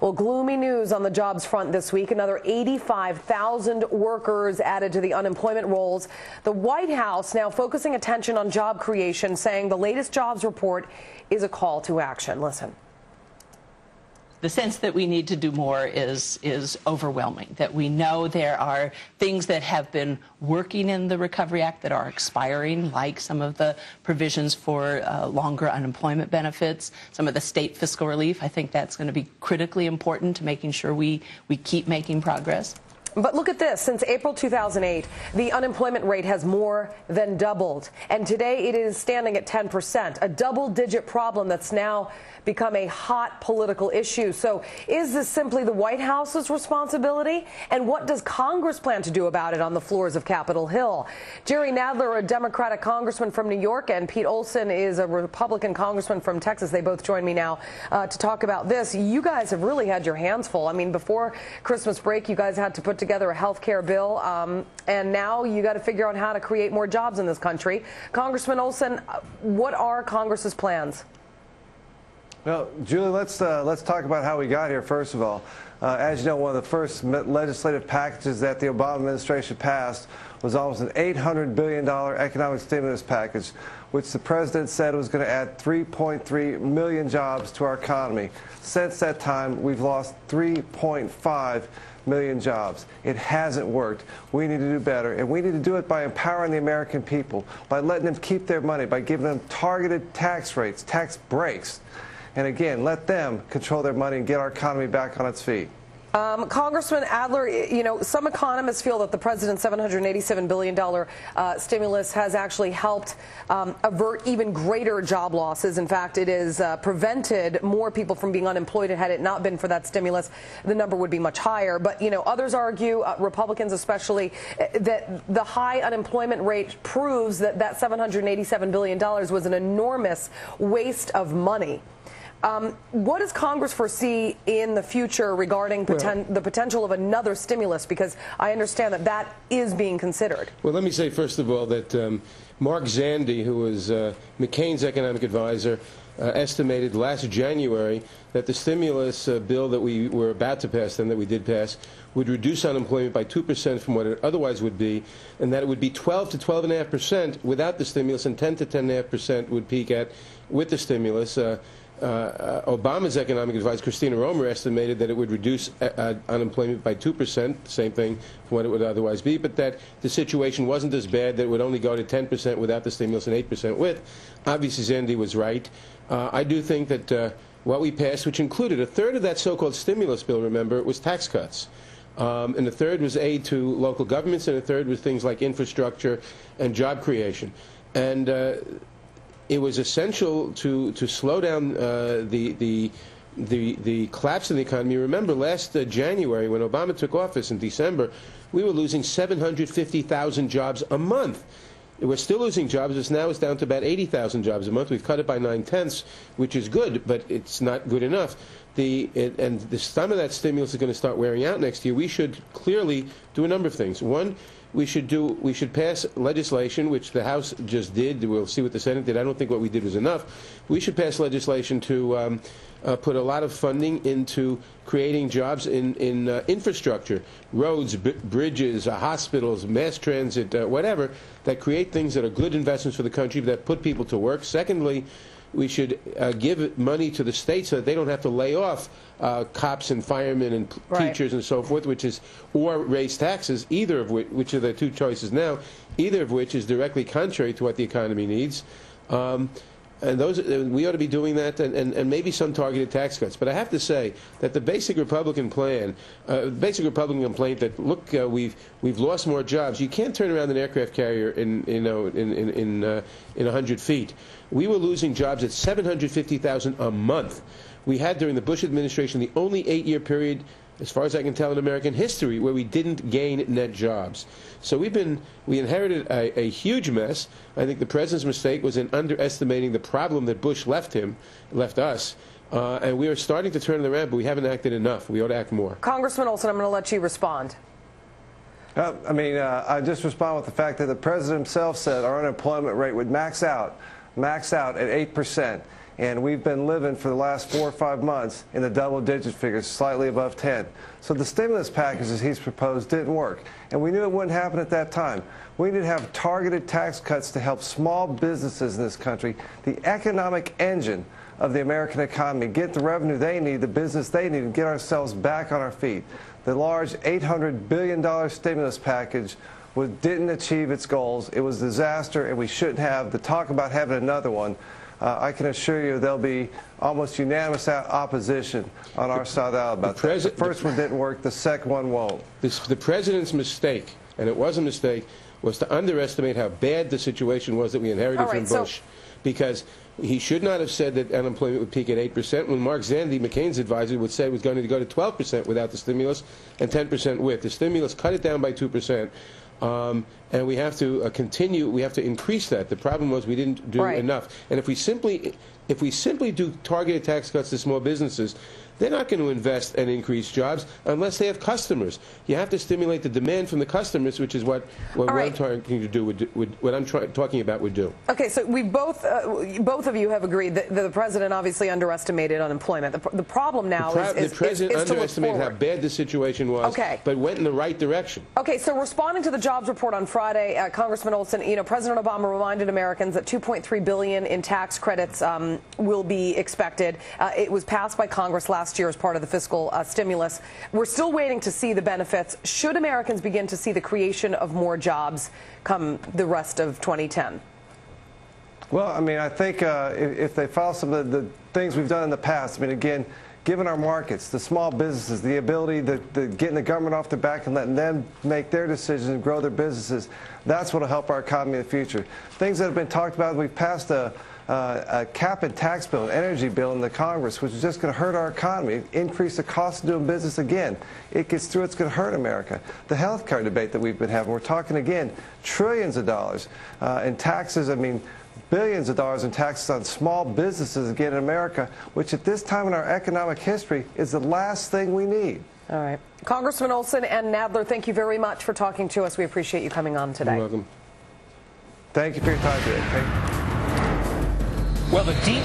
Well, gloomy news on the jobs front this week. Another 85,000 workers added to the unemployment rolls. The White House now focusing attention on job creation, saying the latest jobs report is a call to action. Listen. The sense that we need to do more is overwhelming, that we know there are things that have been working in the Recovery Act that are expiring, like some of the provisions for longer unemployment benefits, some of the state fiscal relief. I think that's going to be critically important to making sure we keep making progress. But look at this. Since April 2008, the unemployment rate has more than doubled. And today it is standing at 10%, a double-digit problem that's now become a hot political issue. So is this simply the White House's responsibility? And what does Congress plan to do about it on the floors of Capitol Hill? Jerry Nadler, a Democratic congressman from New York, and Pete Olson is a Republican congressman from Texas. They both join me now to talk about this. You guys have really had your hands full. I mean, before Christmas break, you guys had to put together a health care bill, and now you got to figure out how to create more jobs in this country. Congressman Olson, what are Congress's plans? Well, Julie, let's talk about how we got here, first of all. As you know, one of the first legislative packages that the Obama administration passed was almost an $800 billion economic stimulus package, which the president said was going to add 3.3 million jobs to our economy. Since that time, we've lost 3.5 million jobs. It hasn't worked. We need to do better, and we need to do it by empowering the American people, by letting them keep their money, by giving them targeted tax rates, tax breaks. And again, let them control their money and get our economy back on its feet. Congressman Adler, you know, some economists feel that the president's $787 billion stimulus has actually helped avert even greater job losses. In fact, it has prevented more people from being unemployed. Had it not been for that stimulus, the number would be much higher. But, you know, others argue, Republicans especially, that the high unemployment rate proves that that $787 billion was an enormous waste of money. What does Congress foresee in the future regarding the potential of another stimulus? Because I understand that that is being considered. Well, let me say, first of all, that Mark Zandi, who was McCain's economic advisor, estimated last January that the stimulus bill that we were about to pass, then that we did pass, would reduce unemployment by 2% from what it otherwise would be, and that it would be 12 to 12.5% without the stimulus, and 10 to 10.5% would peak at with the stimulus. Obama's economic advisor, Christina Romer, estimated that it would reduce unemployment by 2%, same thing from what it would otherwise be, but that the situation wasn't as bad, that it would only go to 10% without the stimulus and 8% with. Obviously, Zandi was right. I do think that what we passed, which included a third of that so-called stimulus bill, remember, was tax cuts. And a third was aid to local governments, and a third was things like infrastructure and job creation. And it was essential to slow down the collapse in the economy. Remember, last January, when Obama took office in December, we were losing 750,000 jobs a month. We're still losing jobs. It's down to about 80,000 jobs a month. We've cut it by 9/10, which is good, but it's not good enough. Some of that stimulus is going to start wearing out next year. We should clearly do a number of things. One, we should pass legislation, which the House just did. We'll see what the Senate did. I don't think what we did was enough. We should pass legislation to put a lot of funding into creating jobs in infrastructure, roads, bridges, hospitals, mass transit, whatever, that create things that are good investments for the country, that put people to work. Secondly, we should give money to the states so that they don't have to lay off cops and firemen and teachers and so forth, or raise taxes, either of which are the two choices now, either of which is directly contrary to what the economy needs. And we ought to be doing that, and maybe some targeted tax cuts. But I have to say that the basic Republican plan, basic Republican complaint that, look, we've lost more jobs. You can't turn around an aircraft carrier in 100 feet. We were losing jobs at 750,000 a month. We had, during the Bush administration, the only 8-year period, as far as I can tell, in American history where we didn't gain net jobs. So we inherited a huge mess. I think the president's mistake was in underestimating the problem that Bush left us. And we are starting to turn it around, but we haven't acted enough. We ought to act more. Congressman Olson, I'm going to let you respond. I just respond with the fact that the president himself said our unemployment rate would max out at 8%. And we've been living for the last 4 or 5 months in the double-digit figures, slightly above 10. So the stimulus packages he's proposed didn't work. And we knew it wouldn't happen at that time. We need to have targeted tax cuts to help small businesses in this country, the economic engine of the American economy, get the revenue they need, the business they need, and get ourselves back on our feet. The large $800 billion stimulus package didn't achieve its goals. It was a disaster, and we shouldn't have. The talk about having another one, I can assure you there'll be almost unanimous opposition on our side of the aisle about that. The first one didn't work. The second one won't. The president's mistake, and it was a mistake, was to underestimate how bad the situation was that we inherited from Bush. Because he should not have said that unemployment would peak at 8%, when Mark Zandi, McCain's advisor, would say it was going to go to 12% without the stimulus and 10% with. The stimulus cut it down by 2%. And we have to continue. We have to increase that. The problem was we didn't do enough. And if we simply do targeted tax cuts to small businesses, they're not going to invest and increase jobs unless they have customers. You have to stimulate the demand from the customers, which is what I'm trying to do. What I'm talking about would do. Okay, so we both of you have agreed that the president obviously underestimated unemployment. The problem now is the president is to look underestimated how forward. bad the situation was, but went in the right direction. Okay, so responding to the jobs report on Friday, Congressman Olson, President Obama reminded Americans that $2.3 billion in tax credits will be expected. It was passed by Congress last year as part of the fiscal stimulus. We're still waiting to see the benefits. Should Americans begin to see the creation of more jobs come the rest of 2010? Well, I mean, I think if they follow some of the things we've done in the past, I mean, again, given our markets, the small businesses, the ability to getting the government off their back and letting them make their decisions and grow their businesses, that's what will help our economy in the future. Things that have been talked about, we've passed a cap and tax bill, an energy bill in the Congress, which is just going to hurt our economy, increase the cost of doing business again. It gets through, it's going to hurt America. The health care debate that we've been having, we're talking again trillions of dollars in taxes. I mean, billions of dollars in taxes on small businesses again in America, which at this time in our economic history is the last thing we need. All right. Congressman Olson and Nadler, thank you very much for talking to us. We appreciate you coming on today. You're welcome. Thank you for your time today. Well, the deep